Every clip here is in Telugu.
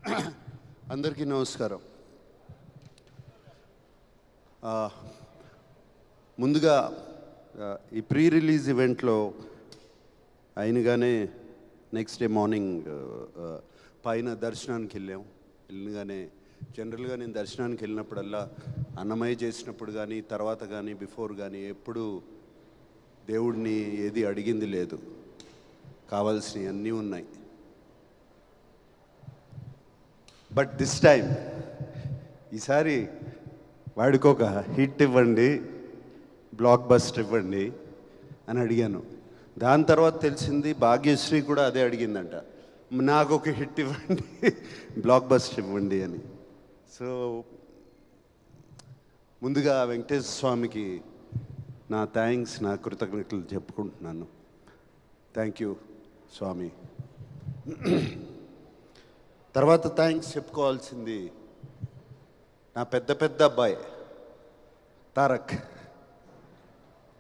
అందరికీ నమస్కారం. ముందుగా ఈ ప్రీ రిలీజ్ ఈవెంట్లో అయినగానే నెక్స్ట్ డే మార్నింగ్ పైన దర్శనానికి వెళ్ళగానే జనరల్గా నేను దర్శనానికి వెళ్ళినప్పుడల్లా అన్నమయ్య చేసినప్పుడు కానీ తర్వాత కానీ బిఫోర్ కానీ ఎప్పుడు దేవుడిని ఏది అడిగింది లేదు, కావాల్సినవి అన్నీ ఉన్నాయి. బట్ దిస్ టైం ఈసారి వాడికి ఒక హిట్ ఇవ్వండి, బ్లాక్ బస్టర్ ఇవ్వండి అని అడిగాను. దాని తర్వాత తెలిసింది భాగ్యశ్రీ కూడా అదే అడిగిందంట, నాకు ఒక హిట్ ఇవ్వండి, బ్లాక్ బస్టర్ ఇవ్వండి అని. సో ముందుగా వెంకటేశ్వర స్వామికి నా థ్యాంక్స్, నా కృతజ్ఞతలు చెప్పుకుంటున్నాను. థ్యాంక్ యూ స్వామి. తర్వాత థ్యాంక్స్ చెప్పుకోవాల్సింది నా పెద్ద అబ్బాయి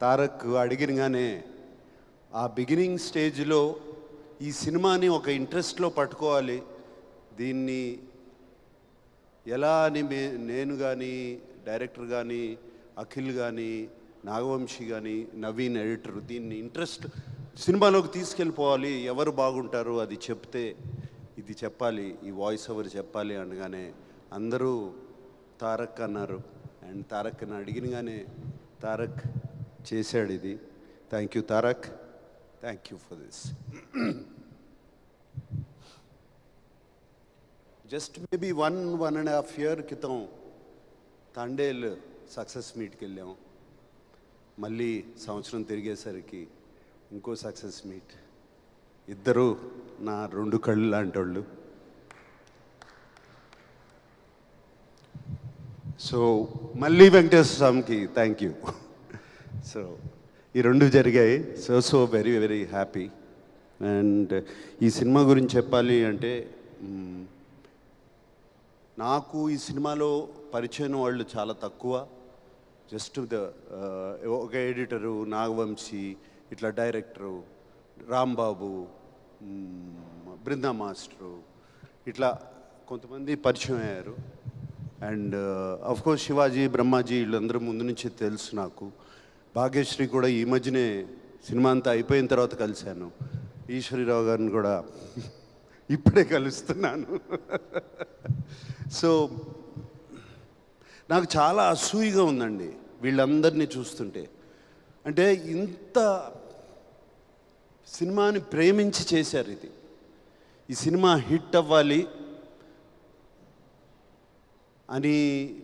తారక్ అడిగినగానే ఆ బిగినింగ్ స్టేజ్లో ఈ సినిమాని ఒక ఇంట్రెస్ట్లో పట్టుకోవాలి, దీన్ని ఎలా అని నేను కానీ డైరెక్టర్ కానీ అఖిల్ కానీ నాగవంశీ కానీ నవీన్ ఎడిటర్ దీన్ని ఇంట్రెస్ట్ సినిమాలోకి తీసుకెళ్ళిపోవాలి, ఎవరు బాగుంటారు అది చెప్తే ఇది చెప్పాలి, ఈ వాయిస్ ఓవర్ చెప్పాలి అనగానే అందరూ తారక్ అన్నారు. అండ్ తారక్ని అడిగినగానే తారక్ చేశాడు ఇది. Thank you Tarak, thank you for this. Just maybe 1.5 year క్రితం తండేల్ సక్సెస్ మీట్కి వెళ్ళాము. మళ్ళీ సంవత్సరం తిరిగేసరికి ఇంకో సక్సెస్ మీట్. ఇద్దరు నా 2 కళ్ళు లాంటి వాళ్ళు. సో మళ్ళీ వెంకటేశ్వర స్వామికి థ్యాంక్ యూ. సో ఈ 2 జరిగాయి. So very very happy. And ఈ సినిమా గురించి చెప్పాలి అంటే నాకు ఈ సినిమాలో పరిచయం వాళ్ళు చాలా తక్కువ. జస్ట్ ఒక ఎడిటరు నాగవంశీ, ఇట్లా డైరెక్టరు రాంబాబు, బృందా మాస్టరు, ఇట్లా కొంతమంది పరిచయం అయ్యారు. అండ్ అఫ్కోర్స్ శివాజీ, బ్రహ్మాజీ వీళ్ళందరూ ముందు నుంచి తెలుసు నాకు. భాగ్యశ్రీ కూడా ఈ మధ్యనే సినిమా అంతా అయిపోయిన తర్వాత కలిశాను. ఈశ్వరీరావు గారిని కూడా ఇప్పుడే కలుస్తున్నాను. సో నాకు చాలా అసూయగా ఉందండి వీళ్ళందరినీ చూస్తుంటే. అంటే ఇంత సినిమాని ప్రేమించి చేశారు ఇది. ఈ సినిమా హిట్ అవ్వాలి అని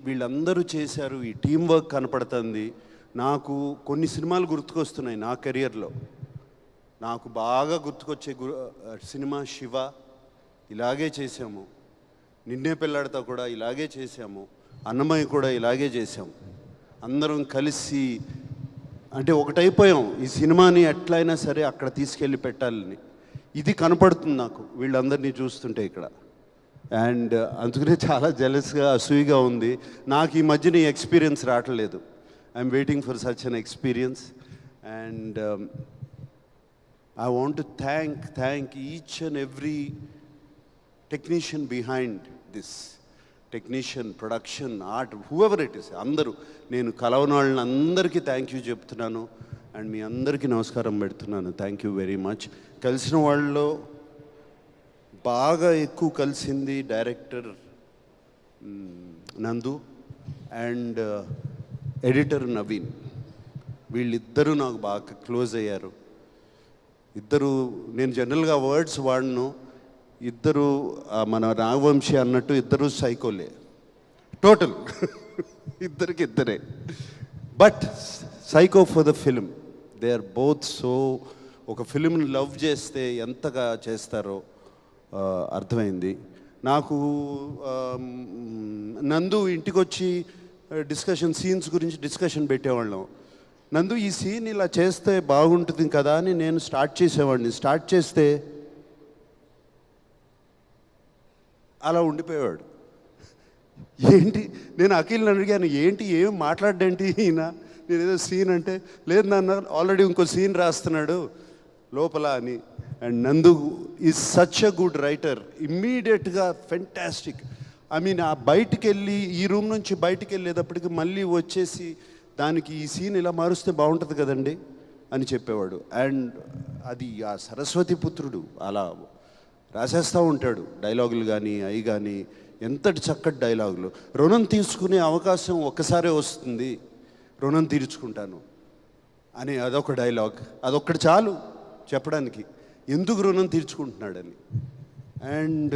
వీళ్ళందరూ చేశారు. ఈ టీం వర్క్ కనపడుతుంది. నాకు కొన్ని సినిమాలు గుర్తుకొస్తున్నాయి నా కెరియర్లో. నాకు బాగా గుర్తుకొచ్చే సినిమా శివ, ఇలాగే చేసాము. నిన్నే పెళ్ళాడతా కూడా ఇలాగే చేసాము. అన్నమయ్య కూడా ఇలాగే చేసాము. అందరం కలిసి అంటే ఒకటైపోయాం. ఈ సినిమాని ఎట్లయినా సరే అక్కడ తీసుకెళ్ళి పెట్టాలని. ఇది కనపడుతుంది నాకు వీళ్ళందరినీ చూస్తుంటే ఇక్కడ. అండ్ అందుకనే చాలా జెలస్గా అసూయిగా ఉంది. నాకు ఈ మధ్యన ఈ ఎక్స్పీరియన్స్ రావట్లేదు. I'm waiting for such an experience. And I want to thank each and every technician behind this. Technician, production, art, whoever it is, అందరూ. నేను కలవని వాళ్ళని అందరికీ థ్యాంక్ యూ చెప్తున్నాను. అండ్ మీ అందరికీ నమస్కారం పెడుతున్నాను. Thank you very much. కలిసిన వాళ్ళలో బాగా ఎక్కువ కలిసింది డైరెక్టర్ నందు అండ్ ఎడిటర్ నవీన్. వీళ్ళిద్దరూ నాకు బాగా క్లోజ్ అయ్యారు. ఇద్దరు, నేను జనరల్గా వర్డ్స్ వాడను. ఇద్దరు మన నాగవంశీ అన్నట్టు ఇద్దరు సైకోలే టోటల్. ఇద్దరే. But psycho for the film. They are both so. ఒక ఫిలింని లవ్ చేస్తే ఎంతగా చేస్తారో అర్థమైంది నాకు. నందు ఇంటికి వచ్చి సీన్స్ గురించి డిస్కషన్ పెట్టేవాళ్ళం. నందు ఈ సీన్ ఇలా చేస్తే బాగుంటుంది కదా అని నేను స్టార్ట్ చేసేవాడిని. స్టార్ట్ చేస్తే అలా ఉండిపోయేవాడు. ఏంటి, నేను అఖిల్ని అడిగాను, ఏంటి ఏం మాట్లాడేంటి ఈయన, నేను ఏదో సీన్ అంటే, లేదు నాన్న ఆల్రెడీ ఇంకో సీన్ రాస్తున్నాడు లోపల అని. అండ్ నందు is such a good writer, ఇమ్మీడియట్గా ఫెంటాస్టిక్. ఐ మీన్ ఆ బయటికి వెళ్ళి ఈ రూమ్ నుంచి బయటికి వెళ్ళేటప్పటికి మళ్ళీ వచ్చేసి దానికి ఈ సీన్ ఇలా మారుస్తే బాగుంటుంది కదండి అని చెప్పేవాడు. అండ్ అది ఆ సరస్వతి పుత్రుడు అలా రాసేస్తూ ఉంటాడు డైలాగులు కానీ అవి కానీ, ఎంతటి చక్కటి డైలాగులు. రుణం తీసుకునే అవకాశం ఒక్కసారే వస్తుంది, రుణం తీర్చుకుంటాను అని అదొక డైలాగ్. అదొక్కటి చాలు చెప్పడానికి ఎందుకు రుణం తీర్చుకుంటున్నాడని. అండ్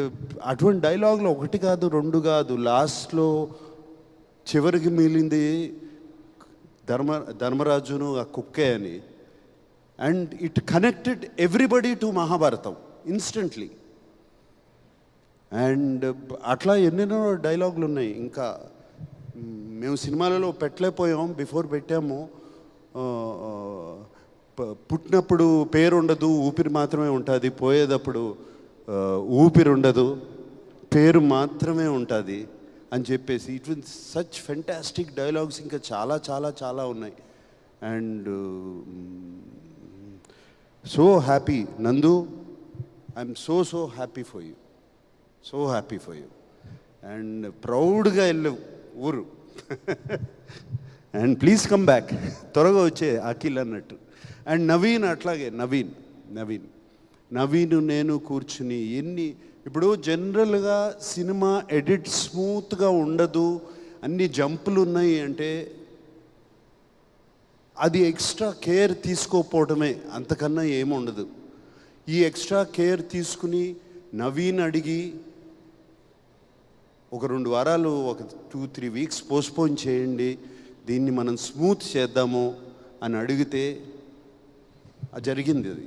అటువంటి డైలాగులు ఒకటి కాదు రెండు కాదు, లాస్ట్లో చివరికి మిగిలింది ధర్మరాజును ఆ కుక్కే అని. And it connected everybody to Mahabharatam instantly. And అట్లా ఎన్నెన్నో డైలాగులు ఉన్నాయి. ఇంకా మేము సినిమాలలో పెట్టలేకపోయాం, బిఫోర్ పెట్టాము. పుట్టినప్పుడు పేరు ఉండదు, ఊపిరి మాత్రమే ఉంటుంది, పోయేటప్పుడు ఊపిరి ఉండదు, పేరు మాత్రమే ఉంటుంది అని చెప్పేసి it will such fantastic dialogues ఇంకా చాలా చాలా చాలా ఉన్నాయి. అండ్ సో హ్యాపీ నందు, I'm so happy for you, so happy for you. And ప్రౌడ్గా వెళ్ళవు ఊరు. అండ్ ప్లీజ్ కమ్ బ్యాక్, త్వరగా వచ్చే అఖిల్ అన్నట్టు. అండ్ నవీన్ అట్లాగే, నవీన్ నేను కూర్చుని ఇప్పుడు జనరల్గా సినిమా ఎడిట్ స్మూత్గా ఉండదు, అన్ని జంపులు ఉన్నాయి అంటే అది ఎక్స్ట్రా కేర్ తీసుకోకపోవడమే, అంతకన్నా ఏముండదు. ఈ ఎక్స్ట్రా కేర్ తీసుకుని నవీన్ అడిగి ఒక 2 వారాలు, ఒక 2-3 వీక్స్ పోస్ట్పోన్ చేయండి, దీన్ని మనం స్మూత్ చేద్దాము అని అడిగితే జరిగింది. అది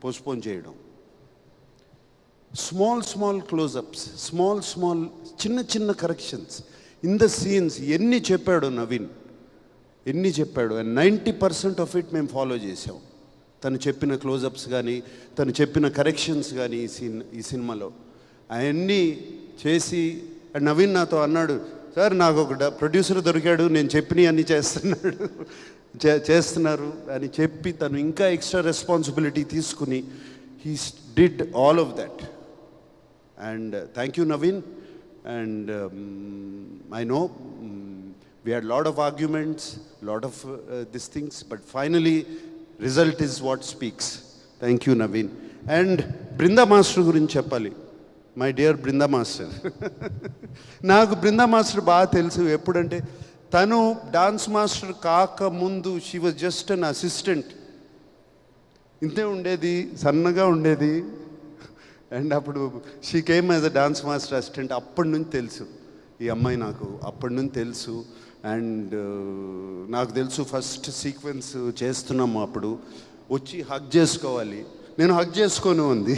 పోస్ట్పోన్ చేయడం. స్మాల్ క్లోజప్స్, స్మాల్ చిన్న కరెక్షన్స్ ఇన్ ద సీన్స్ ఎన్ని చెప్పాడు నవీన్, ఎన్ని చెప్పాడు. అండ్ 90% ఆఫ్ ఇట్ మేము ఫాలో చేసాం. తను చెప్పిన క్లోజప్స్ కానీ, తను చెప్పిన కరెక్షన్స్ కానీ ఈ సినిమాలో అవన్నీ చేసి. అండ్ నవీన్ నాతో అన్నాడు, సార్ నాకు ఒక ప్రొడ్యూసర్ దొరికాడు, నేను చెప్పినవి అన్నీ చేస్తున్నారు అని చెప్పి తను ఇంకా ఎక్స్ట్రా రెస్పాన్సిబిలిటీ తీసుకుని he did all of that. And thank you Naveen. And I know we had lot of arguments, lot of these things, but finally result is what speaks. Thank you Naveen. And Brinda Master గురించి చెప్పాలి. My dear Brinda master. నాకు బృందా మాస్టర్ బాగా తెలుసు. ఎప్పుడంటే తను డాన్స్ మాస్టర్ కాకముందు she was just an assistant. ఇంతే ఉండేది, సన్నగా ఉండేది. అండ్ అప్పుడు she came as a dance master assistant. అప్పటి నుంచి తెలుసు ఈ అమ్మాయి నాకు, అప్పటి నుంచి తెలుసు. అండ్ నాకు తెలుసు ఫస్ట్ సీక్వెన్స్ చేస్తున్నాము అప్పుడు వచ్చి హగ్ చేసుకోవాలి, నేను హగ్ చేసుకోను ఉంది,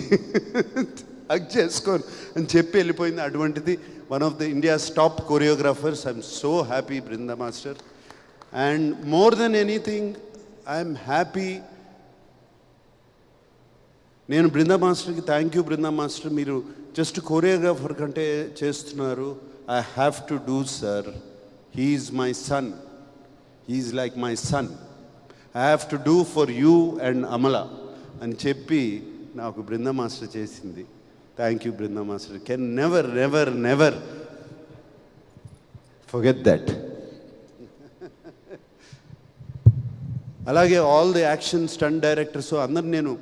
హగ్ చేసుకోను అని చెప్పి వెళ్ళిపోయింది. అటువంటిది one of the India's top choreographers. I'm so happy Brinda master. And more than anything I'm happy. నేను బృందా మాస్టర్కి థ్యాంక్ యూ బృందా మాస్టర్, మీరు జస్ట్ కొరియోగ్రాఫర్ కంటే చేస్తున్నారు. I have to do sir, he is my son, he is like my son, I have to do for you and Amala అని చెప్పి నాకు బృందా మాస్టర్ చేసింది. Thank you Brinda master. Can never forget that. అలాగే all the action stunt directors అందరు, నేను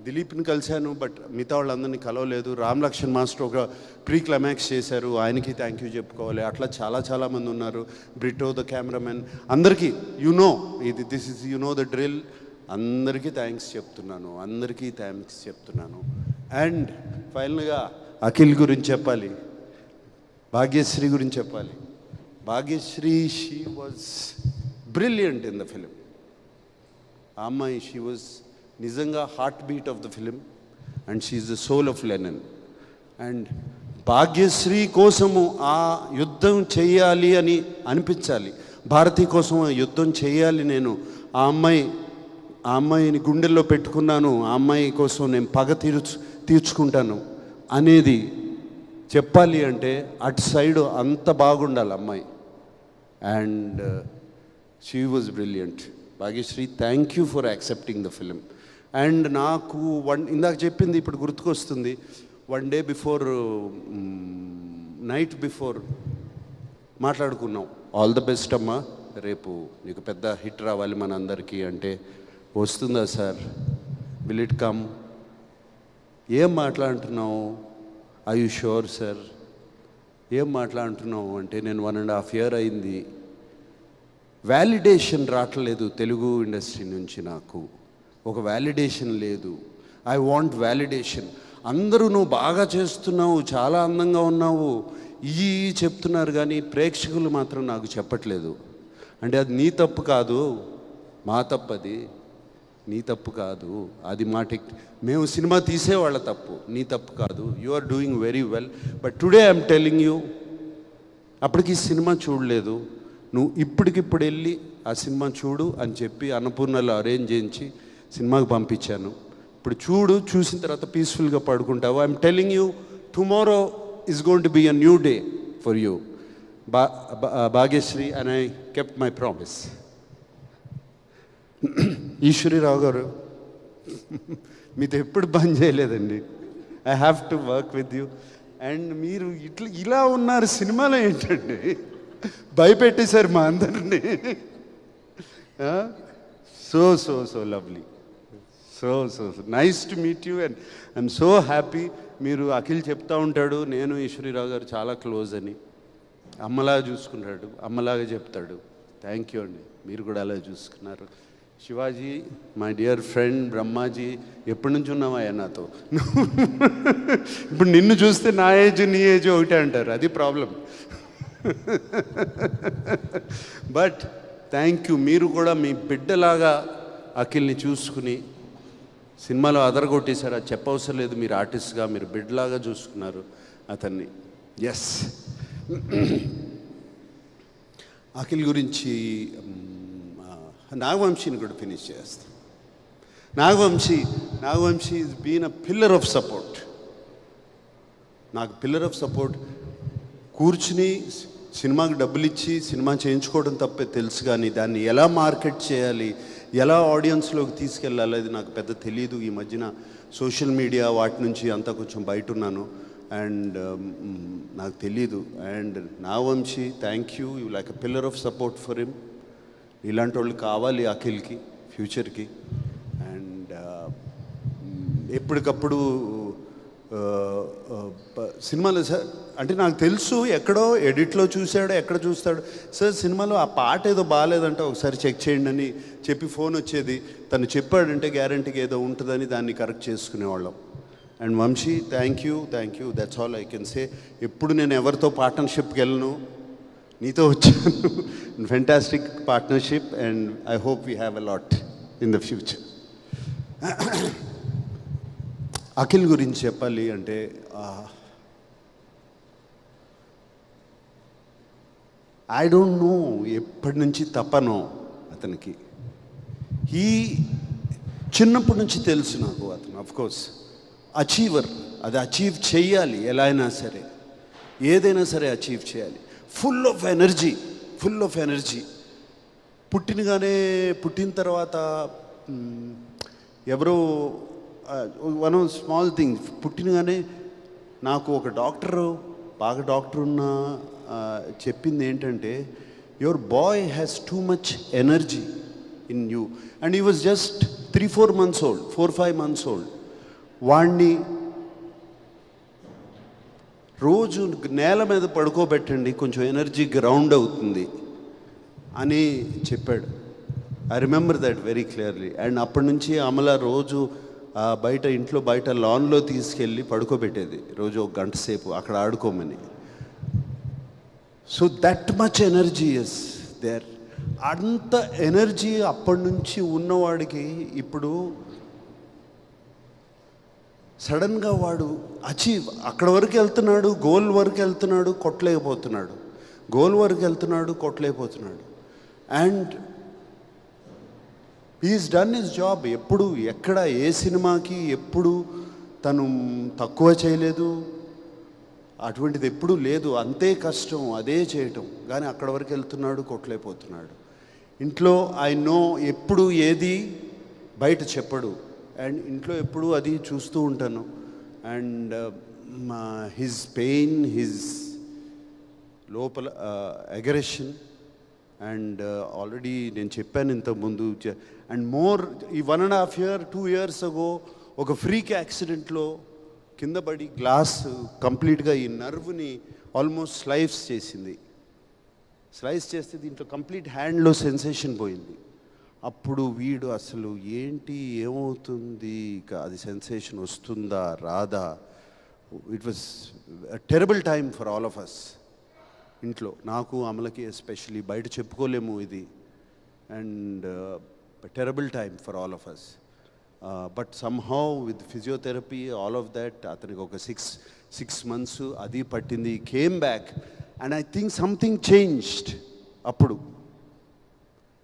దిలీప్ని కలిశాను బట్ మిగతా వాళ్ళందరినీ కలవలేదు. రామ్ లక్ష్మణ్ మాస్టర్ ఒక ప్రీ క్లైమాక్స్ చేశారు, ఆయనకి థ్యాంక్ యూ చెప్పుకోవాలి. అట్లా చాలామంది ఉన్నారు. బ్రిటో ద కెమెరామెన్, అందరికీ దిస్ ఇస్ ద డ్రిల్. అందరికీ థ్యాంక్స్ చెప్తున్నాను. అండ్ ఫైనల్గా అఖిల్ గురించి చెప్పాలి, భాగ్యశ్రీ గురించి చెప్పాలి. Bhagyashree, she was brilliant in the film. ఆ అమ్మాయి, షీ వాజ్ నిజంగా heart beat of the film and she is the soul of Lenin. And Bhagyashri కోసము ఆ యుద్ధం చేయాలి అని అనిపించాలి, భారతి కోసం ఆ యుద్ధం చేయాలి. నేను ఆ అమ్మాయిని గుండెల్లో పెట్టుకున్నాను, ఆ అమ్మాయి కోసం నేను పగ తీర్చుకుంటాను అనేది చెప్పాలి అంటే అటు సైడు అంత బాగుండాలి అమ్మాయి. And she was brilliant. Bhagyashri, thank you for accepting the film. And నాకు ఇందాక చెప్పింది ఇప్పుడు గుర్తుకొస్తుంది. 1 day బిఫోర్, నైట్ బిఫోర్ మాట్లాడుకున్నాం, ఆల్ ద బెస్ట్ అమ్మా, రేపు నీకు పెద్ద హిట్ రావాలి మన అందరికీ అంటే, వస్తుందా సార్, విల్ ఇట్ కమ్, ఏం మాట్లాడుతున్నావు, ఐ యు షూర్ సార్, ఏం మాట్లాడుతున్నావు అంటే, నేను 1.5 year అయింది, వ్యాలిడేషన్ రావట్లేదు తెలుగు ఇండస్ట్రీ నుంచి, నాకు ఒక వ్యాలిడేషన్ లేదు, ఐ వాంట్ వ్యాలిడేషన్. అందరూ నువ్వు బాగా చేస్తున్నావు, చాలా అందంగా ఉన్నావు ఈ చెప్తున్నారు, కానీ ప్రేక్షకులు మాత్రం నాకు చెప్పట్లేదు. అంటే అది నీ తప్పు కాదు, మా తప్పు, అది నీ తప్పు కాదు, అది మా మేము సినిమా తీసేవాళ్ళ తప్పు, నీ తప్పు కాదు, you are doing very well, but today I'm telling you, అప్పటికి సినిమా చూడలేదు, నువ్వు ఇప్పటికిప్పుడు వెళ్ళి ఆ సినిమా చూడు అని చెప్పి అన్నపూర్ణలో అరేంజ్ చేయించి సినిమాకి పంపించాను. ఇప్పుడు చూడు, చూసిన తర్వాత పీస్ఫుల్గా పడుకుంటావు. I'm telling you, tomorrow is going to be a new day for you, Bhagyashri, and I kept my promise. Eswari Rao garu, మీతో ఎప్పుడు బంద్ చేయలేదండి, I have to work with you. And మీరు ఇలా ఉన్నారు సినిమాలో ఏంటండి, భయపెట్టేశారు మా అందరినీ. So so so lovely, so so nice to meet you, and I'm so happy. మీరు అఖిల్ చెప్తా ఉంటాడు, నేను ఈశ్వరీరావు గారు చాలా క్లోజ్ అని, అమ్మలాగా చూసుకుంటాడు, అమ్మలాగా చెప్తాడు. థ్యాంక్ యూ అండి, మీరు కూడా అలా చూసుకున్నారు. Shivaji, my dear friend, Brahmaji, ఎప్పటి నుంచి ఉన్నావయ్యా నాతో? ఇప్పుడు నిన్ను చూస్తే నా ఏజ్ నీ ఏజ్ ఒకటే అంటారు, అది ప్రాబ్లం. బట్ థ్యాంక్ యూ, మీరు కూడా మీ బిడ్డలాగా అఖిల్ని చూసుకుని సినిమాలో అదరగొట్టేశారు, అది చెప్పవసరం లేదు, మీరు ఆర్టిస్ట్గా మీరు బిడ్డలాగా చూసుకున్నారు అతన్ని. ఎస్, అఖిల్ గురించి నాగవంశీని కూడా ఫినిష్ చేస్తాం. Nagavamsi is been a pillar of support, నాకు పిల్లర్ ఆఫ్ సపోర్ట్. కూర్చుని సినిమాకి డబ్బులు ఇచ్చి సినిమా చేయించుకోవడం తప్పే తెలుసు, కానీ దాన్ని ఎలా మార్కెట్ చేయాలి, ఎలా ఆడియన్స్లోకి తీసుకెళ్ళాలి అది నాకు పెద్ద తెలియదు. ఈ మధ్యన సోషల్ మీడియా వాటి నుంచి అంతా కొంచెం బయట ఉన్నాను, అండ్ నాకు తెలీదు. And Nagavamsi, thank you, you like a pillar of support for him. ఇలాంటి వాళ్ళు కావాలి అఖిల్కి ఫ్యూచర్కి. అండ్ ఎప్పటికప్పుడు సినిమాలో సార్ అంటే నాకు తెలుసు, ఎక్కడో ఎడిట్లో చూశాడో ఎక్కడ చూస్తాడు, సార్ సినిమాలో ఆ పాట ఏదో బాగాలేదంటే ఒకసారి చెక్ చేయండి అని చెప్పి ఫోన్ వచ్చేది, తను చెప్పాడంటే గ్యారంటీగా ఏదో ఉంటుందని దాన్ని కరెక్ట్ చేసుకునేవాళ్ళం. And Vamsi, thank you, that's all I can say. ఎప్పుడు నేను ఎవరితో పార్ట్నర్షిప్కి వెళ్ళను, నీతో వచ్చాను. Fantastic partnership, and I hope we have a lot in the future. Akhil గురించి చెప్పాలి అంటే, ఐ డోంట్ నో ఎప్పటి నుంచి తపనో అతనికి. చిన్నప్పటి నుంచి తెలుసు నాకు అతను అఫ్కోర్స్ అచీవర్, అది అచీవ్ చేయాలి, ఎలా అయినా సరే ఏదైనా సరే అచీవ్ చేయాలి. Full of energy. పుట్టిన తర్వాత ఎవరో వన్ స్మాల్ థింగ్, పుట్టినగానే నాకు ఒక బాగా డాక్టర్ ఉన్న చెప్పింది ఏంటంటే, your boy has too much energy in you. And he was just 3-4 months old, 4-5 months old. వాణ్ణి రోజు నేల మీద పడుకోబెట్టండి, కొంచెం ఎనర్జీ గ్రౌండ్ అవుతుంది అని చెప్పాడు. I remember that very clearly. And అప్పటి నుంచి అమల రోజు ఇంట్లో బయట లాన్లో తీసుకెళ్ళి పడుకోబెట్టేది, రోజు 1 గంట సేపు అక్కడ ఆడుకోమని. So that much energy is there. అంత ఎనర్జీ అప్పటి నుంచి ఉన్నవాడికి ఇప్పుడు సడన్గా వాడు అక్కడ వరకు వెళ్తున్నాడు, గోల్ వరకు వెళ్తున్నాడు, కొట్టలేకపోతున్నాడు. And he is done his job. ఎప్పుడు ఎక్కడ ఏ సినిమాకి ఎప్పుడు తను తక్కువ చేయలేదు, అటువంటిది ఎప్పుడూ లేదు. అంతే కష్టం అదే చేయటం, కానీ అక్కడ వరకు వెళ్తున్నాడు, కొట్టలేకపోతున్నాడు. ఇంట్లో ఐ నో ఎప్పుడు ఏది బయట చెప్పడు, అండ్ ఇంట్లో ఎప్పుడూ అది చూస్తూ ఉంటాను. అండ్ హిజ్ పెయిన్, హిజ్ లోపల అగ్రెషన్, అండ్ ఆల్రెడీ నేను చెప్పాను ఇంతకుముందు. అండ్ మోర్ ఈ 1.5 year 2 years అగో ఒక ఫ్రీక్ యాక్సిడెంట్లో కింద పడి గ్లాస్ కంప్లీట్గా ఈ నర్వ్ని ఆల్మోస్ట్ స్లైస్ చేస్తే దీంట్లో కంప్లీట్ హ్యాండ్లో సెన్సేషన్ పోయింది. అప్పుడు వీడు అసలు ఏంటి, ఏమవుతుంది, ఇక అది సెన్సేషన్ వస్తుందా రాదా. It was terrible time for all of us. ఇంట్లో నాకు, అమలకి ఎస్పెషలీ, బయట చెప్పుకోలేము ఇది. And terrible time for all of us. But somehow with physiotherapy all of that, అతనికి ఒక 6 months అది పట్టింది. Came back and I think something changed. అప్పుడు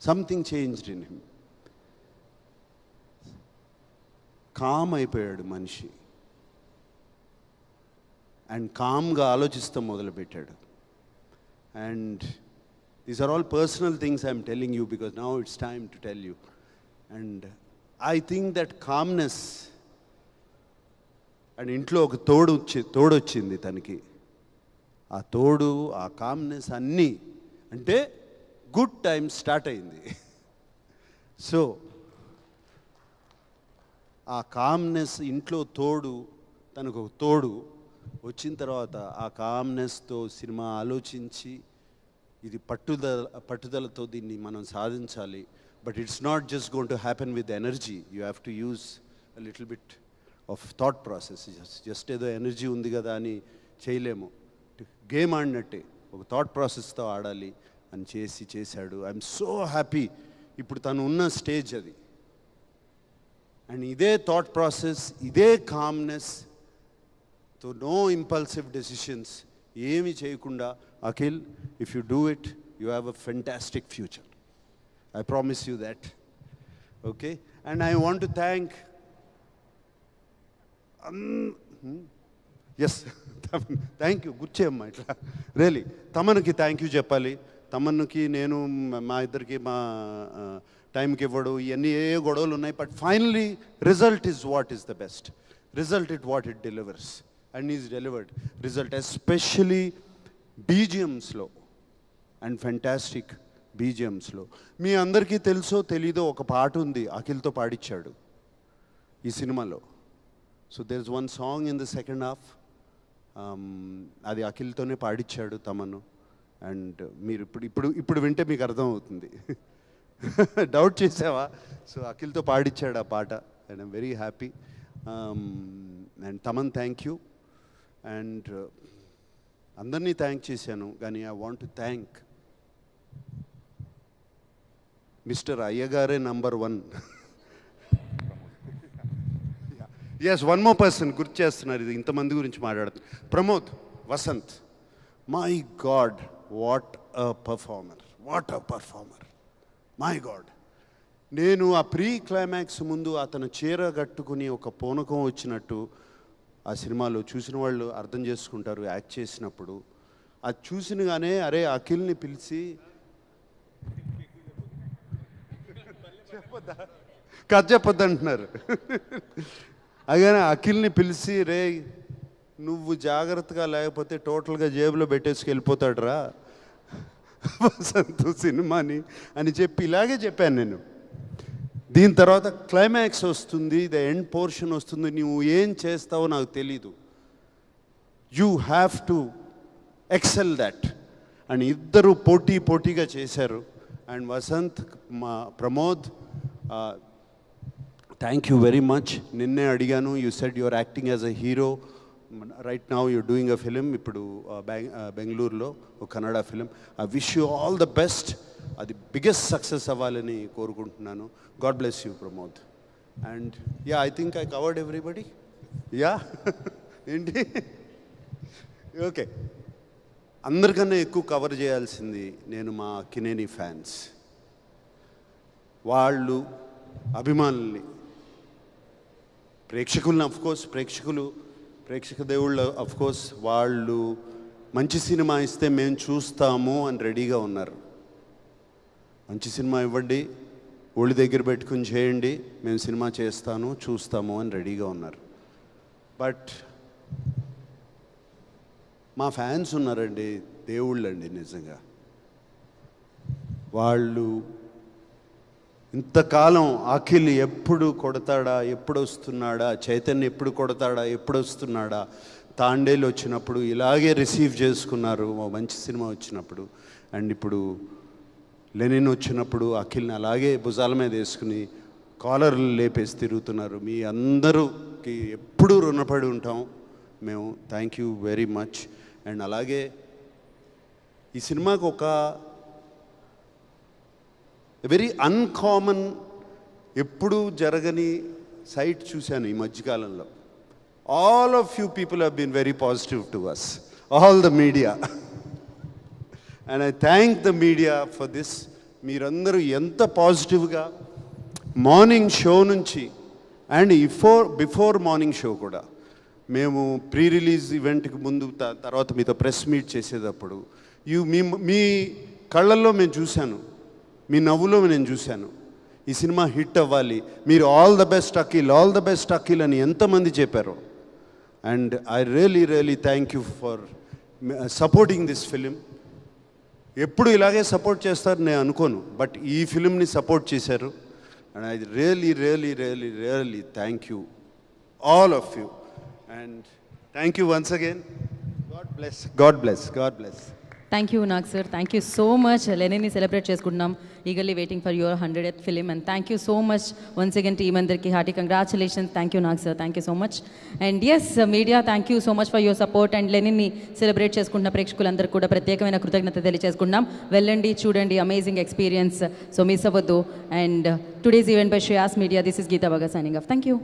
something changed in him. Calm అయిపోయాడు మనిషి. అండ్ కామ్గా ఆలోచిస్తాం మొదలుపెట్టాడు. And these are all personal things I'm telling you because now it's time to tell you. And I think that calmness, and ఇంట్లో ఒక తోడొచ్చింది తనకి. ఆ తోడు, ఆ కామ్నెస్ అన్నీ అంటే గుడ్ టైం స్టార్ట్ అయింది. సో ఆ కామ్నెస్, ఇంట్లో తోడు, తనకు ఒక తోడు వచ్చిన తర్వాత ఆ కామ్నెస్తో సినిమా ఆలోచించి ఇది పట్టుదలతో దీన్ని మనం సాధించాలి. But it's not just going to happen with energy. You have to use a little bit of thought process. Just ఏదో ఎనర్జీ ఉంది కదా అని చేయలేము. గేమ్ ఆడినట్టే ఒక థాట్ ప్రాసెస్తో ఆడాలి అని చేశాడు. I'm so happy. ఇప్పుడు తను ఉన్న స్టేజ్ అది. అండ్ ఇదే థాట్ ప్రాసెస్, ఇదే కామ్నెస్, తో నో ఇంపల్సివ్ డెసిషన్స్, ఏమి చేయకుండా, Akhil, if you do it you have a fantastic future. I promise you that. Okay? And I want to thank yes thank you. Good cheyamma itla really tamanaki thank you cheppali. tamanaki nenu ma iddarki ma time ki ivvadu iyanni ఏ గొడవలు ఉన్నాయి. But finally result is what is the best. Result is what it delivers, and is delivered result, especially BGMs లో and fantastic BGMsలో. మీ అందరికీ తెలుసో తెలీదో ఒక పాట ఉంది, అఖిల్తో పాడించాడు ఈ సినిమాలో. So there is one song in the second half, అది అఖిల్తోనే పాడించాడు తమను. అండ్ మీరు ఇప్పుడు వింటే మీకు అర్థమవుతుంది. డౌట్ చేసావా? సో అఖిల్తో పాడించాడు ఆ పాట. And I'm very happy. And Thaman thank you. And అందరినీ థ్యాంక్ చేశాను, కానీ I want to thank mister అయ్యగారే number 1. Yes, one more person గుర్తు చేస్తున్నారు. ఇది ఇంతమంది గురించి మాట్లాడుతున్నారు. Pramod Vasanth, my god, what a performer, my god. నేను ఆ ప్రీ క్లైమాక్స్ ముందు అతను చీర కట్టుకుని ఒక పూనకం వచ్చినట్టు ఆ సినిమాలో చూసిన వాళ్ళు అర్థం చేసుకుంటారు. యాక్ట్ చేసినప్పుడు అది చూసినగానే అరే అఖిల్ని పిలిచి కథ చెప్పొద్దు అంటున్నారు. అలాగే అఖిల్ని పిలిచి, రే నువ్వు జాగ్రత్తగా లేకపోతే టోటల్గా జేబులో పెట్టేసుకు వెళ్ళిపోతాడు రా వసంత్ సినిమాని అని చెప్పి ఇలాగే చెప్పాను నేను. దీని తర్వాత క్లైమాక్స్ వస్తుంది, ద ఎండ్ పోర్షన్ వస్తుంది. నువ్వు ఏం చేస్తావో నాకు తెలీదు, you have to excel that. And ఇద్దరు పోటీగా చేశారు. అండ్ వసంత్, మా Pramod, thank you very much. నిన్నే అడిగాను, you said your acting as a hero. Right now you're doing a film. ఇప్పుడు బెంగళూరులో ఒక Kannada film. I wish you all the best. అది బిగ్గెస్ట్ సక్సెస్ అవ్వాలని కోరుకుంటున్నాను. God bless you Pramod. And yeah, I think I covered everybody. Yeah ఏంటి, ఓకే. అందరికన్నా ఎక్కువ కవర్ చేయాల్సింది నేను మా అక్కినేని ఫ్యాన్స్, వాళ్ళు అభిమానుల్ని, ప్రేక్షకులను. అఫ్కోర్స్ ప్రేక్షక దేవుళ్ళు అఫ్కోర్స్ వాళ్ళు మంచి సినిమా ఇస్తే మేము చూస్తాము అని రెడీగా ఉన్నారు. మంచి సినిమా ఇవ్వండి, ఒళ్ళు దగ్గర పెట్టుకుని చేయండి, మేము సినిమా చేస్తాను చూస్తాము అని రెడీగా ఉన్నారు. బట్ మా ఫ్యాన్స్ ఉన్నారండి, దేవుళ్ళండి నిజంగా. వాళ్ళు ఇంతకాలం అఖిల్ ఎప్పుడు కొడతాడా, ఎప్పుడు వస్తున్నాడా, చైతన్య ఎప్పుడు కొడతాడా, ఎప్పుడు వస్తున్నాడా, తాండేలు వచ్చినప్పుడు ఇలాగే రిసీవ్ చేసుకున్నారు మంచి సినిమా వచ్చినప్పుడు. అండ్ ఇప్పుడు లెనిన్ వచ్చినప్పుడు అఖిల్ని అలాగే భుజాల మీద వేసుకుని కాలర్లు లేపేసి తిరుగుతున్నారు. మీ అందరూకి ఎప్పుడూ రుణపడి ఉంటాం మేము. Thank you very much. And అలాగే ఈ సినిమాకు ఒక వెరీ అన్కామన్, ఎప్పుడూ జరగని సైట్ చూశాను ఈ మధ్యకాలంలో. All of you people have been very positive to us, all the media. And I thank the media for this. మీరందరూ ఎంత పాజిటివ్గా మార్నింగ్ షో నుంచి అండ్ బిఫోర్ మార్నింగ్ షో కూడా, మేము ప్రీ రిలీజ్ ఈవెంట్కి ముందు తర్వాత మీతో ప్రెస్ మీట్ చేసేటప్పుడు మీ కళ్ళల్లో మేము చూశాను, మీ నవ్వులో నేను చూశాను ఈ సినిమా హిట్ అవ్వాలి, మీరు all the best Akhil, all the best Akhil అని ఎంతమంది చెప్పారు. And I really thank you for supporting this film. ఎప్పుడు ఇలాగే సపోర్ట్ చేస్తారు నేను అనుకోను, బట్ ఈ ఫిలింని సపోర్ట్ చేశారు. And I really thank you all of you. And thank you once again. God bless. Thank you Nag sir, thank you so much. లెనిన్ని సెలబ్రేట్ చేసుకుంటున్నాం, eagerly waiting for your 100th film. And thank you so much once again team అందరికి hearty congratulations. Thank you Nag sir, thank you so much. And S media, thank you so much for your support. And లెనిన్ని సెలబ్రేట్ చేసుకుంటున్న ప్రేక్షకులందరికీ కూడా ప్రత్యేకమైన కృతజ్ఞత తెలియజేసుకుంటున్నాం. వెళ్ళండి, చూడండి, అమేజింగ్ ఎక్స్పీరియన్స్, సో మిస్ అవ్వద్దు. And today's event by Shreyas media, this is Geetha బగా సైనింగ్ ఆఫ్. Thank you.